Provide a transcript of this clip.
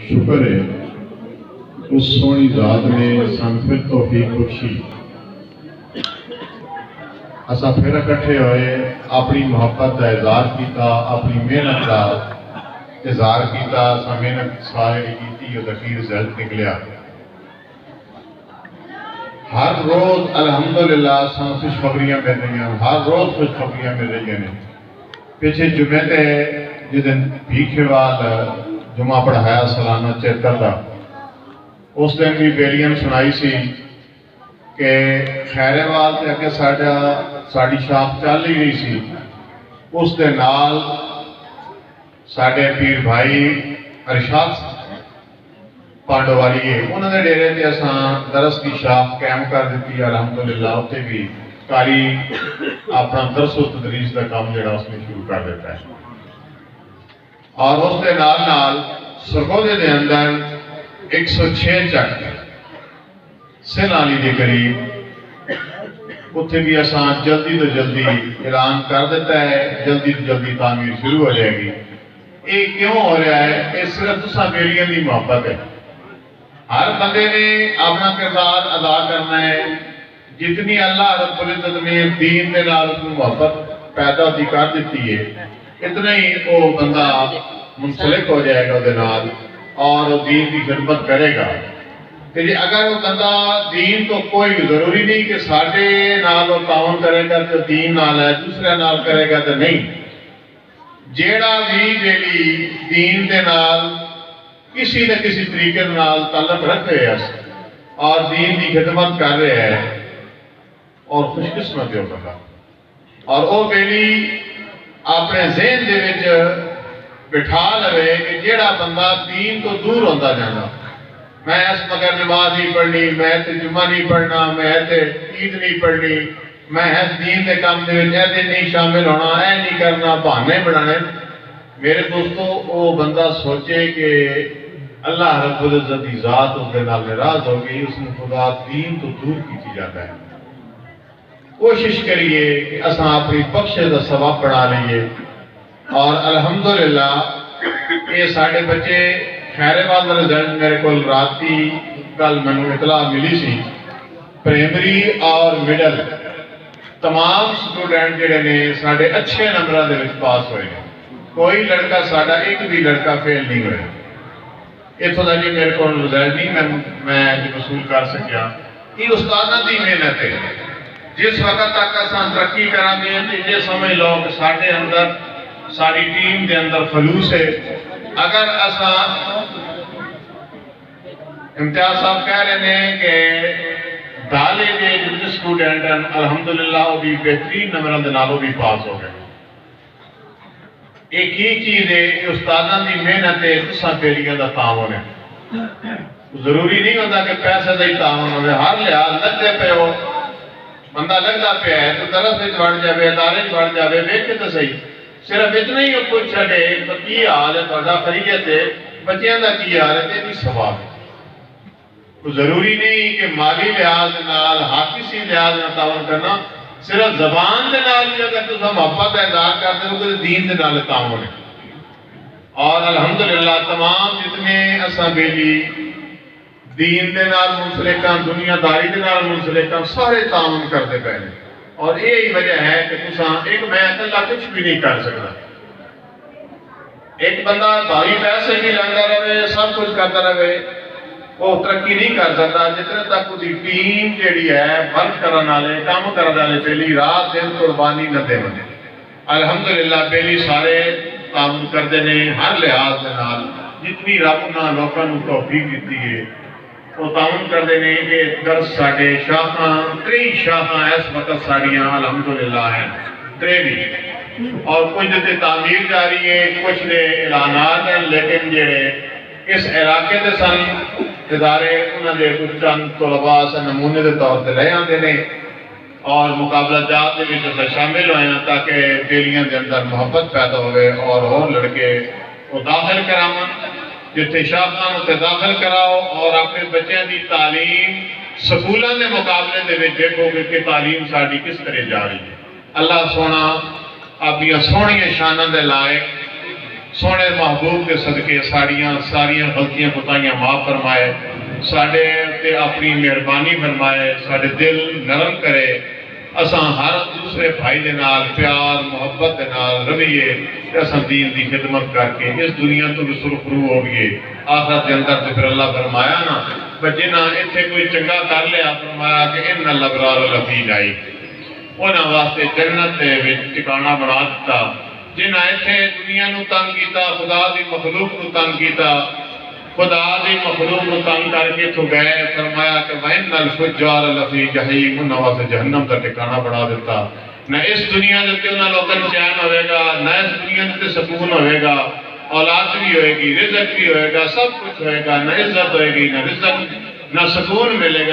शुक्र है उस सोहनी ज़ात ने सन फिर तौफीक बख्शी, असा फिर इकट्ठे होए, अपनी मुहब्बत का इजहार किया, अपनी मेहनत का इजहार किया। असा मेहनत सारे की, अखीर रिजल्ट निकलिया। हर रोज अल्हम्दुलिल्लाह सानू खुशखबरियां मिल रही हैं, हर रोज खुशखबरियां मिल रही हैं। पिछले जुमे ते जिस दिन भीखेवाल जुमा पढ़ाया सालाना चेतर का, उस दिन भी बेलियां सुनाई सी कि खैरेवाल ते अगे साड़ी शाख चल ही रही सी। उस दे नाल साडे पीर भाई अरशाद पांडोवाली उन्होंने डेरे से असा दरस की शाख कायम कर दी। अल्हम्दुलिल्लाह उत्थे भी कारी अपना दरसो तदरीस का काम जो उसने शुरू कर दिता है। और उस दे नाल सरगोदे के अंदर 106 चक सिलानी के करीब उत्थे भी असा जल्दी तो जल्दी ऐलान कर दिता है, जल्दी तो जल्दी तामीर शुरू हो जाएगी। ये क्यों हो रहा है? ये सिर्फ तुसा बेलियां की मोहब्बत है। हर बंदे ने अपना किरदार अदा करना है। जितनी अल्लाह रब्बुल इज्जत ने दीन के नाल मोहब्बत पैदा दी कर दी है, इतना ही वो बंदा मुंसलिक हो जाएगा उसके नाल और दीन की खिदमत करेगा। तो जी अगर वो बंदा दीन तो कोई जरूरी नहीं कि साडे नाल वो ताउन करेगा तो दीन नाल है, दूसरे नाल करेगा तो नहीं। जेड़ा भी बेली दीन के नाल किसी न किसी तरीके नाल ताल्लुक रख रहे हैं और दीन की खिदमत कर रहे हैं और खुशकिस्मत है बंदा। और वो बेली अपने ज़हन दे विच बिठा लवे कि जेड़ा बंदा दीन तो दूर होता जाना, मैं इस मगर नमाज नहीं पढ़नी, मैं इत्थे जुम्मा नहीं पढ़ना, मैं इत्थे ईद नहीं पढ़नी, मैं इस दीन के काम दे विच नहीं शामिल होना, ऐ नहीं करना, बहाने बनाने। मेरे दोस्तों वो बंदा सोचे कि अल्लाह रब्बुल इज्जत की ज़ात उसके नाल नाराज हो गई, उसने खुदा दीन तो दूर की जाता है। कोशिश करिए कि असा अपनी बख्शे का सबब बना लीए। और अल्हम्दुलिल्लाह ये साढ़े बच्चे खैरेवाल का रिजल्ट मेरे को राती कल मैनू इतला मिली सी, प्राइमरी और मिडल तमाम स्टूडेंट जिहड़े ने साढ़े अच्छे नंबरों के पास हुए हैं। कोई लड़का साढ़ा एक भी लड़का फेल नहीं होया। इतों का जी मेरे को रिजल्ट नहीं मैं वसूल कर सकिया। ये उस्तादां की मेहनत है। जिस वक्त तक असां तरक्की करांगे तो ये समझ लो कि साढ़े अंदर सारी टीम के अंदर खलूस है। अगर असा इम्तियाज साहब कह रहे हैं कि दाले के जितने स्टूडेंट हैं अल्हम्दुलिल्लाह वो भी बेहतरीन नंबरों के नालों भी पास हो गए। एक ही चीज है, उस्तादां की मेहनत है, तुसां बेलियां दा तावन है। जरूरी नहीं होता कि पैसे का ही तावन हो। हर लिहाज लगते पे हो, बंदा लगता पे है तो दरस में बढ़ जाए, अदारे बढ़ जाए, वेख तो सही। सिर्फ इतना ही पूछ छे तो की हाल है तुहाडा, खरीयत है, बच्चों का की हाल है, तो सवाल है। तो जरूरी नहीं कि माली लिहाज नाल किसी लिहाज नाल तावन करना, सिर्फ जबान के नाल भी अगर तुम मोहब्बत का इजहार करते हो तो दीन के नाल तावन है। और अल्हम्दुलिल्लाह तमाम जितने असा बेली दीन के नाल मुंसलिक, दुनियादारी के नाल मुंसलिक, सारे तावन करते पे हैं। और यही वजह है कि तुसा एक मैं अकेला कुछ भी नहीं कर सकता। एक बंदा भारी पैसे भी लाता रहे, सब कुछ करता रहे, वो तरक्की नहीं कर सकता जितने तक उसकी टीम जी है वर्क करने वाले, काम करने वाले बेली रात दिन कुर्बानी न दे। अल्हम्दुलिल्लाह बेली सारे काम करते हैं हर लिहाज के नाल। जितनी रब ना लोगों को तौफीक दी है वो ताउन करते हैं कि दरस साढ़े शाखा 3 शाखा इस वक्त साड़ियाँ अल्हम्दुलिल्लाह हैं 3 और कुछ ते तामीर जारी है, कुछ ने ऐलानात हैं। लेकिन जेड़े इस इलाके के सन इदारे उन्होंने कुछ चंद तलबा नमूने के तौर पर ले आते हैं और मुकाबला जात के शामिल हुए हैं ताकि बेलियां के अंदर मुहब्बत पैदा हो और लड़के वो दाखिल करावन। जिथे शाखा उत्थे दाखिल कराओ और अपने बच्चों की तालीम स्कूलों के मुकाबले के देखोगे कि तालीम साड़ी किस तरह जा रही है। अल्लाह सोना अपनी सोहनिया शाना के लायक سونے محبوب کے صدقے ساریاں غلطیاں کوتاہیاں معاف فرمائے، ساڈے تے اپنی مہربانی فرمائے، ساڈے دل نرم کرے، اساں ہر دوسرے بھائی دے نال پیار محبت دے نال رویے تے اساں دین دی خدمت کر کے اس دنیا تو بھی سرخرو ہو گئے، آخرت دے اندر تے پھر اللہ فرمایا نا جنہاں اتنے کوئی چنگا کر لیا فرمایا کہ ان الابرار لفی جائی، انہاں واسطے جنت دے وچ ٹھکانہ بنا دیتا۔ جنہاں اتنے دنیا نو تنگ کیتا، خدا دی مخلوق نو تنگ کیتا، خدا دی مخلوق نو تنگ کر کے تو گئے، فرمایا کہ وَإِنَّ الْفُجَّارَ لَفِي جَحِيمٍ، انہاں واسطے جہنم دا ٹھکانہ بنا دیتا۔ نہ اس دنیا دے انہاں لوگوں کو چین ہوئے گا، نہ اس دنیا دے سکون ہوئے گا، اولاد بھی ہوئے گی، رزق بھی ہوئے گا، سب کچھ ہوئے گا، نہ عزت ہوئے گی، نہ رزق، نہ سکون ملے گا۔